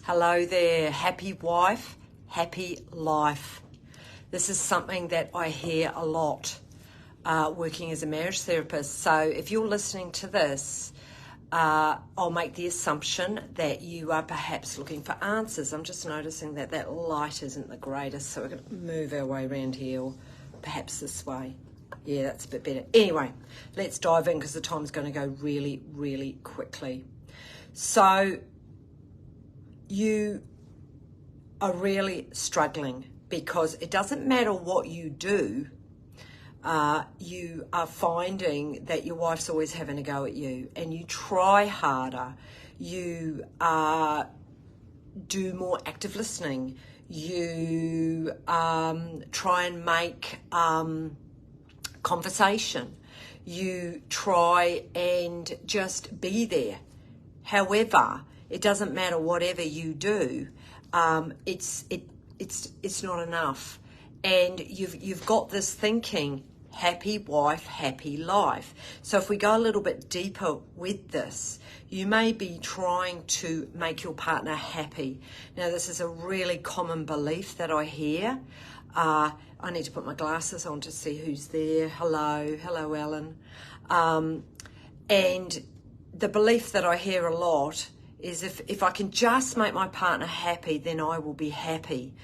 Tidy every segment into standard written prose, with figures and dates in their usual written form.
Hello there, happy wife, happy life. This is something that I hear a lot working as a marriage therapist. So if you're listening to this, I'll make the assumption that you are perhaps looking for answers. I'm just noticing that that light isn't the greatest, so we're going to move our way around here, or perhaps this way. Yeah, that's a bit better. Anyway, let's dive in because the time's going to go really, really quickly. So you are really struggling because it doesn't matter what you do, you are finding that your wife's always having a go at you, and you try harder, you do more active listening, you try and make conversation, you try and just be there. However, it doesn't matter whatever you do, it's not enough, and you've got this thinking, happy wife, happy life. So if we go a little bit deeper with this, you may be trying to make your partner happy. Now, this is a really common belief that I hear. I need to put my glasses on to see who's there. Hello, Ellen. And the belief that I hear a lot is if I can just make my partner happy, then I will be happy.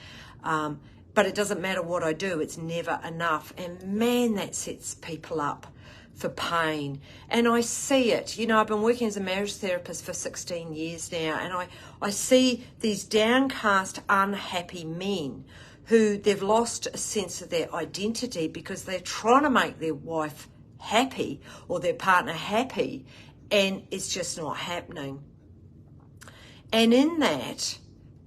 But it doesn't matter what I do, it's never enough. And man, that sets people up for pain. And I see it. You know, I've been working as a marriage therapist for 16 years now, and I see these downcast, unhappy men who they've lost a sense of their identity because they're trying to make their wife happy or their partner happy, and it's just not happening. And in that,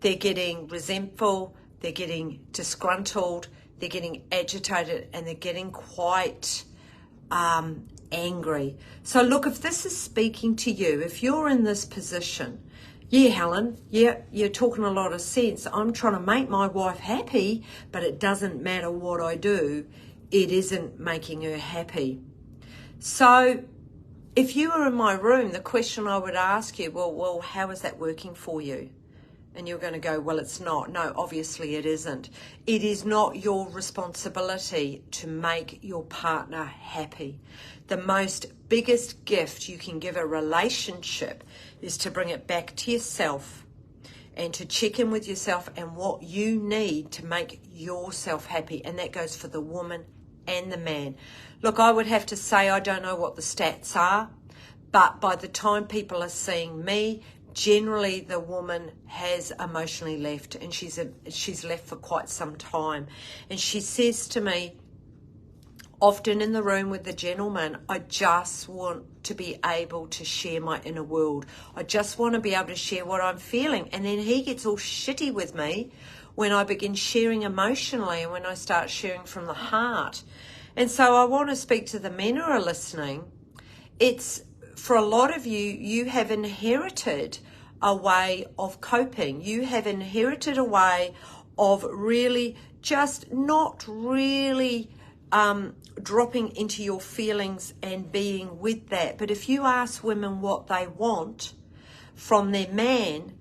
they're getting resentful, they're getting disgruntled, they're getting agitated, and they're getting quite angry. So look, if this is speaking to you, if you're in this position, yeah, Helen, yeah, you're talking a lot of sense. I'm trying to make my wife happy, but it doesn't matter what I do, it isn't making her happy. So if you were in my room, the question I would ask you, well, how is that working for you? And you're going to go, well, it's not. No, obviously it isn't. It is not your responsibility to make your partner happy. The most biggest gift you can give a relationship is to bring it back to yourself and to check in with yourself and what you need to make yourself happy. And that goes for the woman and the man. Look, I would have to say I don't know what the stats are, but by the time people are seeing me, generally the woman has emotionally left, and she's left for quite some time. And she says to me, often in the room with the gentleman, I just want to be able to share my inner world. I just want to be able to share what I'm feeling. And then he gets all shitty with me when I begin sharing emotionally and when I start sharing from the heart. And so I want to speak to the men who are listening. It's, for a lot of you, you have inherited a way of coping. You have inherited a way of really just not really dropping into your feelings and being with that. But if you ask women what they want from their man,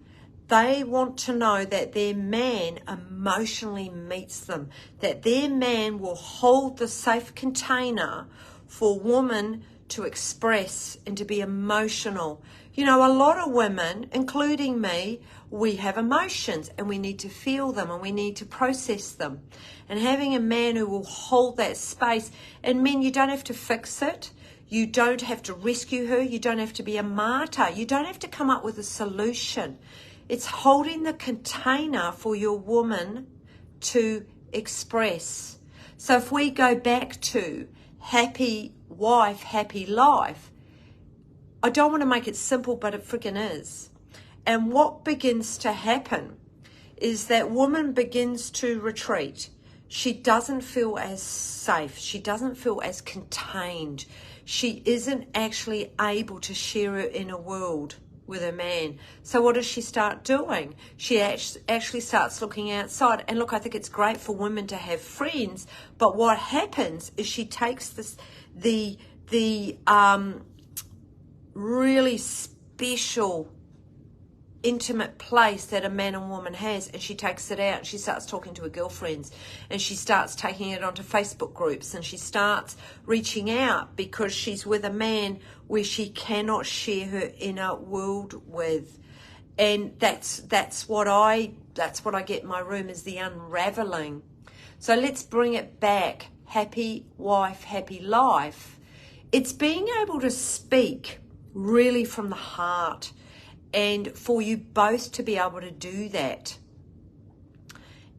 they want to know that their man emotionally meets them, that their man will hold the safe container for women to express and to be emotional. You know, a lot of women, including me, we have emotions and we need to feel them and we need to process them. And having a man who will hold that space, and men, you don't have to fix it. You don't have to rescue her. You don't have to be a martyr. You don't have to come up with a solution. It's holding the container for your woman to express. So if we go back to happy wife, happy life, I don't want to make it simple, but it freaking is. And what begins to happen is that woman begins to retreat. She doesn't feel as safe. She doesn't feel as contained. She isn't actually able to share her inner world with a man. So what does she start doing? She actually starts looking outside. And look, I think it's great for women to have friends, but what happens is she takes the really special intimate place that a man and woman has, and she takes it out and she starts talking to her girlfriends, and she starts taking it onto Facebook groups, and she starts reaching out because she's with a man where she cannot share her inner world with. And that's what I get in my room, is the unraveling. So let's bring it back. Happy wife, happy life. It's being able to speak really from the heart, and for you both to be able to do that.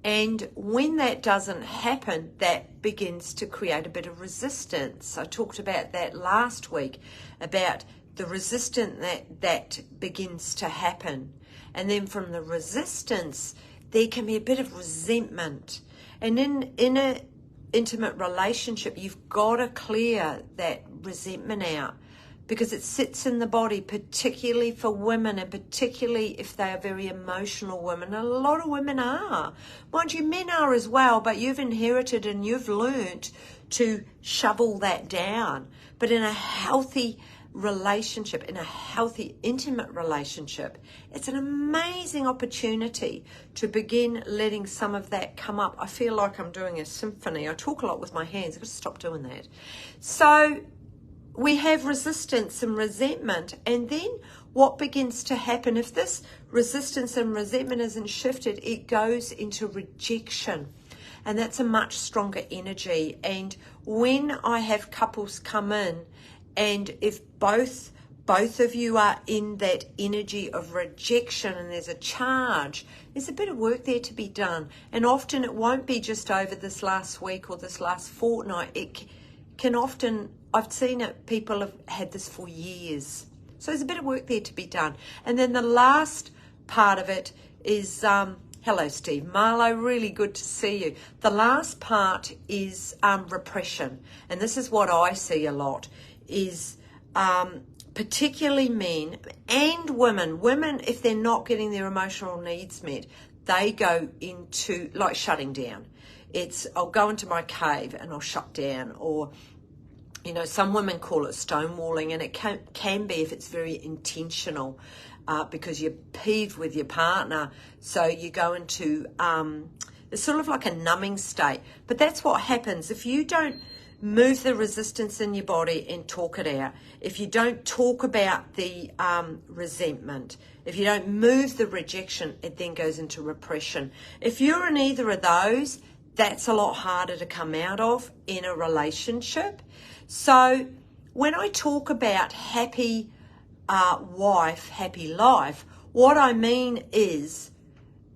And when that doesn't happen, that begins to create a bit of resistance. I talked about that last week, about the resistance that begins to happen. And then from the resistance, there can be a bit of resentment. And in an intimate relationship, you've got to clear that resentment out, because it sits in the body, particularly for women, and particularly if they are very emotional women. And a lot of women are. Mind you, men are as well, but you've inherited and you've learnt to shovel that down. But in a healthy relationship, in a healthy, intimate relationship, it's an amazing opportunity to begin letting some of that come up. I feel like I'm doing a symphony. I talk a lot with my hands. I've got to stop doing that. So we have resistance and resentment, and then what begins to happen, if this resistance and resentment isn't shifted, it goes into rejection, and that's a much stronger energy. And when I have couples come in, and if both of you are in that energy of rejection and there's a charge, there's a bit of work there to be done. And often it won't be just over this last week or this last fortnight. It can often, I've seen it, people have had this for years. So there's a bit of work there to be done. And then the last part of it is, hello Steve, Marlo, really good to see you. The last part is repression. And this is what I see a lot, is particularly men and women. Women, if they're not getting their emotional needs met, they go into like shutting down. It's, I'll go into my cave and I'll shut down. Or, you know, some women call it stonewalling, and it can be if it's very intentional, because you're peeved with your partner. So you go into, it's sort of like a numbing state. But that's what happens if you don't move the resistance in your body and talk it out. If you don't talk about the resentment, if you don't move the rejection, it then goes into repression. If you're in either of those, that's a lot harder to come out of in a relationship. So when I talk about happy wife, happy life, what I mean is,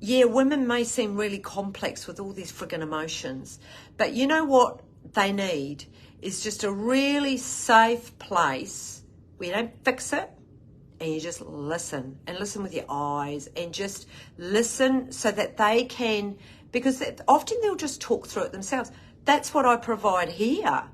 yeah, women may seem really complex with all these friggin' emotions, but you know what they need is just a really safe place where you don't fix it, and you just listen, and listen with your eyes, and just listen so that they can, because often they'll just talk through it themselves. That's what I provide here,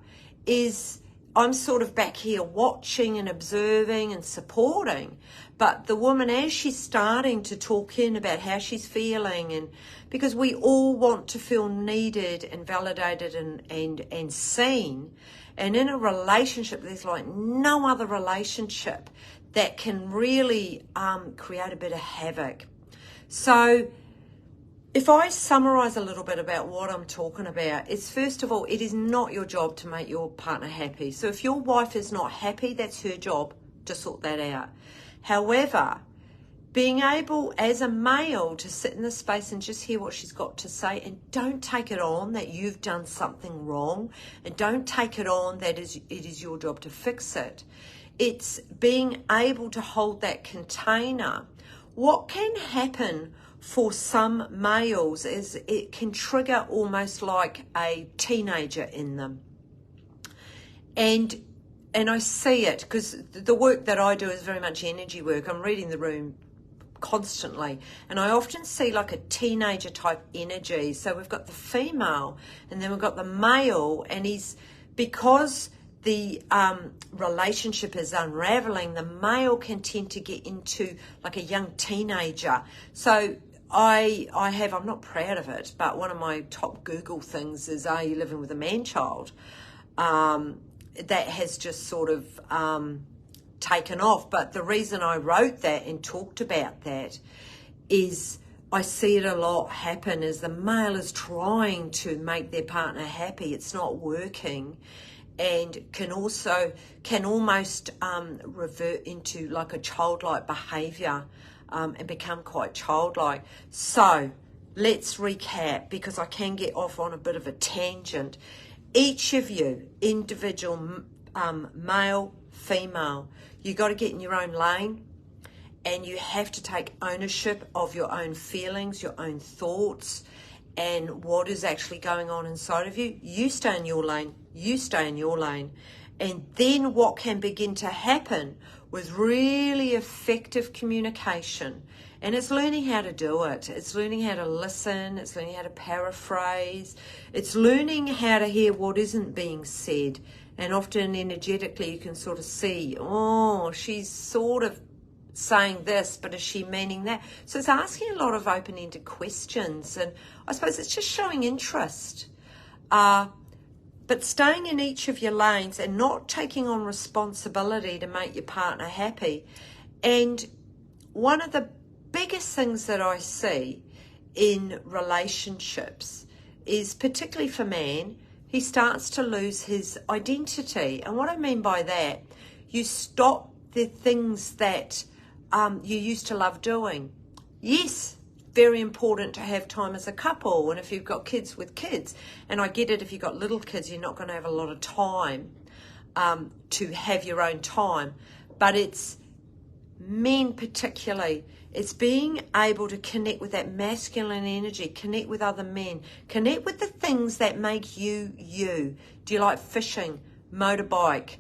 is I'm sort of back here watching and observing and supporting. But the woman, as she's starting to talk in about how she's feeling, and because we all want to feel needed and validated and seen. And in a relationship, there's like no other relationship that can really create a bit of havoc. So if I summarize a little bit about what I'm talking about, it's first of all, it is not your job to make your partner happy. So if your wife is not happy, that's her job to sort that out. However, being able as a male to sit in the space and just hear what she's got to say, and don't take it on that you've done something wrong, and don't take it on that it is your job to fix it. It's being able to hold that container. What can happen for some males is it can trigger almost like a teenager in them. And I see it because the work that I do is very much energy work. I'm reading the room constantly, and I often see like a teenager type energy. So we've got the female, and then we've got the male, and because the relationship is unraveling, the male can tend to get into like a young teenager. So I'm not proud of it, but one of my top Google things is, are you living with a man-child? That has just sort of taken off. But the reason I wrote that and talked about that is I see it a lot happen as the male is trying to make their partner happy. It's not working, and can almost revert into like a childlike behaviour and become quite childlike. So let's recap, because I can get off on a bit of a tangent. Each of you, individual, male, female, you got to get in your own lane, and you have to take ownership of your own feelings, your own thoughts, and what is actually going on inside of you. You stay in your lane, you stay in your lane. And then what can begin to happen with really effective communication, and it's learning how to do it. It's learning how to listen. It's learning how to paraphrase. It's learning how to hear what isn't being said. And often energetically you can sort of see, oh, she's sort of saying this, but is she meaning that? So it's asking a lot of open-ended questions, and I suppose it's just showing interest. But staying in each of your lanes and not taking on responsibility to make your partner happy. And one of the biggest things that I see in relationships is, particularly for man, he starts to lose his identity. And what I mean by that, you stop the things that you used to love doing. Yes, very important to have time as a couple, and if you've got kids, with kids. And I get it, if you've got little kids, you're not going to have a lot of time to have your own time. But it's men particularly, it's being able to connect with that masculine energy, connect with other men, connect with the things that make you you. Do you like fishing, motorbike,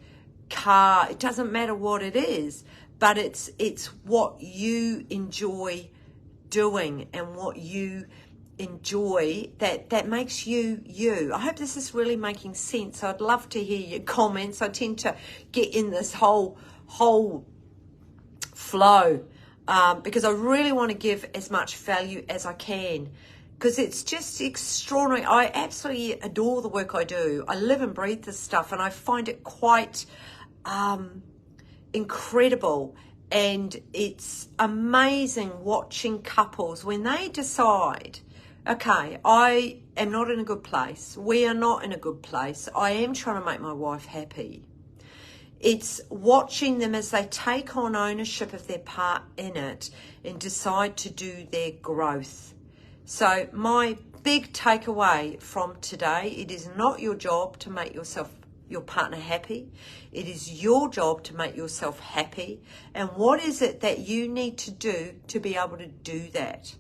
car? It doesn't matter what it is, but it's what you enjoy doing and what you enjoy that makes you you. I hope this is really making sense. I'd love to hear your comments. I tend to get in this whole flow because I really want to give as much value as I can, because it's just extraordinary. I absolutely adore the work I do. I live and breathe this stuff, and I find it quite incredible. And it's amazing watching couples when they decide, okay, I am not in a good place. We are not in a good place. I am trying to make my wife happy. It's watching them as they take on ownership of their part in it and decide to do their growth. So my big takeaway from today, it is not your job to make your partner happy. It is your job to make yourself happy. And what is it that you need to do to be able to do that?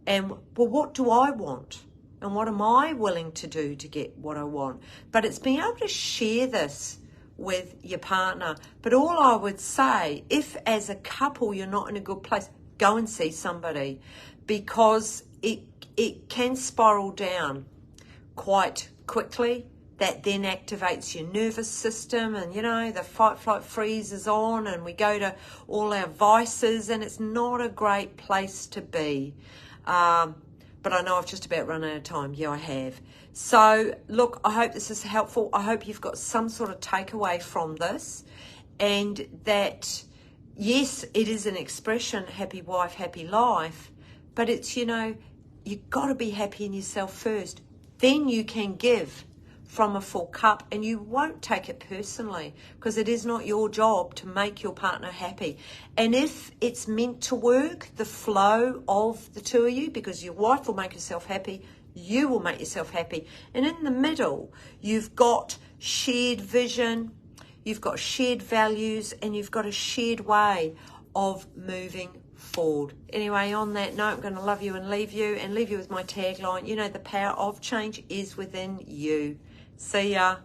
And well, what do I want? And what am I willing to do to get what I want? But it's being able to share this with your partner. But all I would say, if as a couple you're not in a good place, go and see somebody, because it can spiral down quite quickly. That then activates your nervous system, and the fight, flight, freeze is on, and we go to all our vices, and it's not a great place to be. But I know I've just about run out of time. Yeah, I have. So look, I hope this is helpful. I hope you've got some sort of takeaway from this, and that yes, it is an expression, happy wife, happy life, but it's, you've got to be happy in yourself first. Then you can give from a full cup, and you won't take it personally, because it is not your job to make your partner happy. And if it's meant to work, the flow of the two of you, because your wife will make herself happy, you will make yourself happy. And in the middle, you've got shared vision, you've got shared values, and you've got a shared way of moving forward. Anyway, on that note, I'm going to love you and leave you with my tagline. The power of change is within you. See ya.